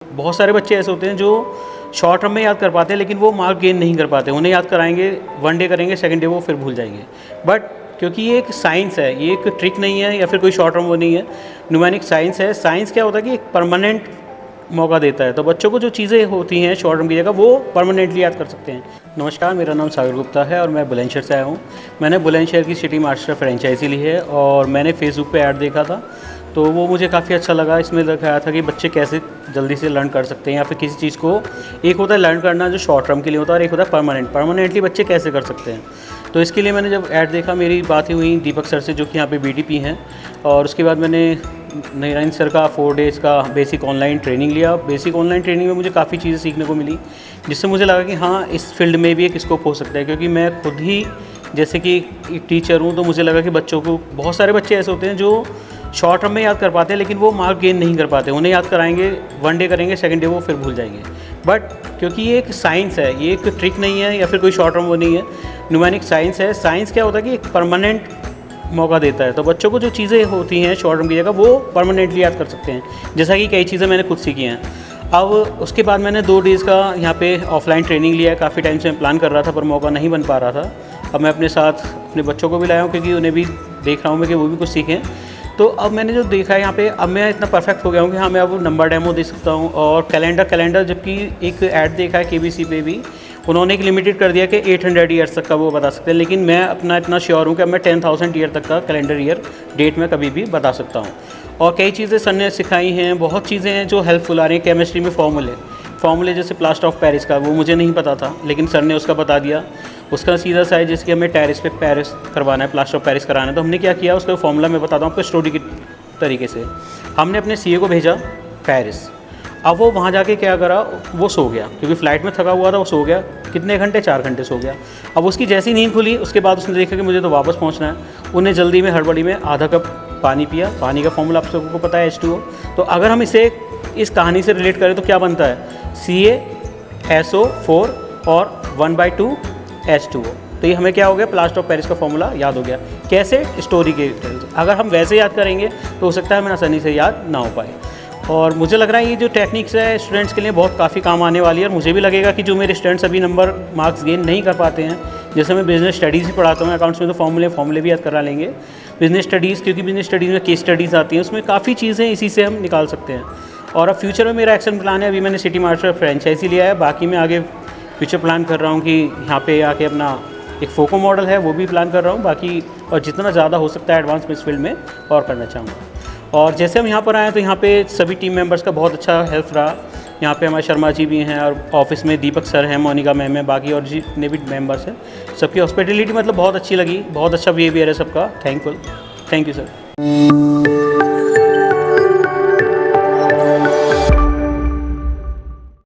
बहुत सारे बच्चे ऐसे होते हैं जो शॉर्ट टर्म में याद कर पाते हैं, लेकिन वो मार्क गेन नहीं कर पाते। उन्हें याद कराएंगे, वन डे करेंगे, सेकंड डे वो फिर भूल जाएंगे। बट क्योंकि ये एक साइंस है, ये एक ट्रिक नहीं है या फिर कोई शॉर्ट टर्म वो नहीं है, न्यूमेरिक साइंस है। साइंस क्या होता है कि एक परमानेंट मौका देता है, तो बच्चों को जो चीज़ें होती हैं शॉर्ट टर्म की जगह वो परमानेंटली याद कर सकते हैं। नमस्कार, मेरा नाम सागर गुप्ता है और मैं बुलंदशहर से आया हूँ। मैंने बुलंदशहर की सिटी मास्टर फ्रेंचाइजी ली है और मैंने फेसबुक पे ऐड देखा था, तो वो मुझे काफ़ी अच्छा लगा। इसमें दिखाया था कि बच्चे कैसे जल्दी से लर्न कर सकते हैं या फिर किसी चीज़ को, एक होता है लर्न करना जो शॉर्ट टर्म के लिए होता है और एक होता है परमानेंटली बच्चे कैसे कर सकते हैं। तो इसके लिए मैंने जब ऐड देखा, मेरी बातें हुई दीपक सर से जो कि यहाँ पे बीडीपी हैं, और उसके बाद मैंने नारायण सर का 4 डेज़ का बेसिक ऑनलाइन ट्रेनिंग लिया। बेसिक ऑनलाइन ट्रेनिंग में मुझे काफ़ी चीज़ें सीखने को मिली, जिससे मुझे लगा कि हाँ, इस फील्ड में भी एक स्कोप हो सकता है। क्योंकि मैं खुद ही जैसे कि एक टीचर हूँ, तो मुझे लगा कि बच्चों को, बहुत सारे बच्चे ऐसे होते हैं जो शॉर्ट टर्म में याद कर पाते हैं, लेकिन वो मार्क गेन नहीं कर पाते। उन्हें याद कराएंगे, वन डे करेंगे, सेकंड डे वो फिर भूल जाएंगे। बट क्योंकि ये एक साइंस है, ये एक ट्रिक नहीं है या फिर कोई शॉर्ट टर्म वो नहीं है, न्यूमेरिक साइंस है। साइंस क्या होता है कि एक परमानेंट मौका देता है, तो बच्चों को जो चीज़ें होती हैं शॉर्ट टर्म की जगह वो परमानेंटली याद कर सकते हैं। जैसा कि कई चीज़ें मैंने खुद सीखी हैं। अब उसके बाद मैंने 2 डेज़ का यहाँ पे ऑफलाइन ट्रेनिंग लिया है। काफ़ी टाइम से मैं प्लान कर रहा था पर मौका नहीं बन पा रहा था। अब मैं अपने साथ अपने बच्चों को भी लाया हूँ, क्योंकि उन्हें भी देख रहा हूँ मैं कि वो भी कुछ सीखें। तो अब मैंने जो देखा है यहाँ पे, अब मैं इतना परफेक्ट हो गया हूँ कि हाँ, मैं अब नंबर डेमो दे सकता हूँ और कैलेंडर, जबकि एक ऐड देखा है केबीसी पे भी, उन्होंने एक लिमिटेड कर दिया कि 800 ईयर्स तक का वो बता सकते हैं। लेकिन मैं अपना इतना श्योर हूँ कि मैं 10,000 ईयर तक का कैलेंडर ईयर डेट में कभी भी बता सकता हूँ। और कई चीज़ें सर ने सिखाई हैं, बहुत चीज़ें हैं जो हेल्पफुल आ रही हैं। केमिस्ट्री में फॉर्मूले जैसे प्लास्टर ऑफ पेरिस का, वो मुझे नहीं पता था, लेकिन सर ने उसका बता दिया। उसका सीधा सा है, जैसे कि हमें टेरिस पे पेरिस करवाना है, प्लास्टर ऑफ पेरिस कराना है, तो हमने क्या किया, उसका फॉर्मूला मैं बताता हूँ आपको स्टोरी की तरीके से। हमने अपने सीए को भेजा पेरिस। अब वो वहाँ जाके क्या करा, वो सो गया, क्योंकि फ़्लाइट में थका हुआ था, वो सो गया। कितने घंटे? 4 घंटे सो गया। अब उसकी जैसी नींद खुली, उसके बाद उसने देखा कि मुझे तो वापस पहुँचना है। उन्हें जल्दी में, हड़बड़ी में आधा कप पानी पिया। पानी का फॉर्मूला आप सबको पता है, H2O। तो अगर हम इसे इस कहानी से रिलेट करें तो क्या बनता है, CaSO4 और 1/2 H2O। तो ये हमें क्या हो गया, प्लास्टर ऑफ पेरिस का फॉर्मूला याद हो गया। कैसे? स्टोरी के तरह से। अगर हम वैसे याद करेंगे तो हो सकता है हमें आसानी से याद ना हो पाए। और मुझे लग रहा है ये जो टेक्निक्स है स्टूडेंट्स के लिए बहुत काफ़ी काम आने वाली है। और मुझे भी लगेगा कि जो मेरे स्टूडेंट्स अभी मार्क्स गेन नहीं कर पाते हैं, जैसे मैं बिजनेस स्टडीज़ भी पढ़ाता हूँ, अकाउंट्स में तो फॉर्मूले भी याद करा लेंगे। बिजनेस स्टडीज़, क्योंकि बिजनेस स्टडीज़ में केस स्टडीज़ आती हैं, उसमें काफ़ी चीज़ें इसी से हम निकाल सकते हैं। और अब फ्यूचर में मेरा एक्शन प्लान है, अभी मैंने सिटी मास्टर फ्रेंचाइजी लिया है, बाकी मैं आगे फ्यूचर प्लान कर रहा हूँ कि यहाँ पे आके अपना एक फोको मॉडल है वो भी प्लान कर रहा हूँ बाकी, और जितना ज़्यादा हो सकता है एडवांस में इस फील्ड में और करना चाहूँगा। और जैसे हम यहाँ पर आए तो यहाँ पे सभी टीम मेंबर्स का बहुत अच्छा हेल्प रहा। यहाँ पे हमारे शर्मा जी भी हैं और ऑफिस में दीपक सर हैं, मोनिका मैम है, बाकी और जितने भी मेंबर्स हैं, सबकी हॉस्पिटलिटी मतलब बहुत अच्छी लगी। बहुत अच्छा बिहेवियर है सबका। Thank you sir.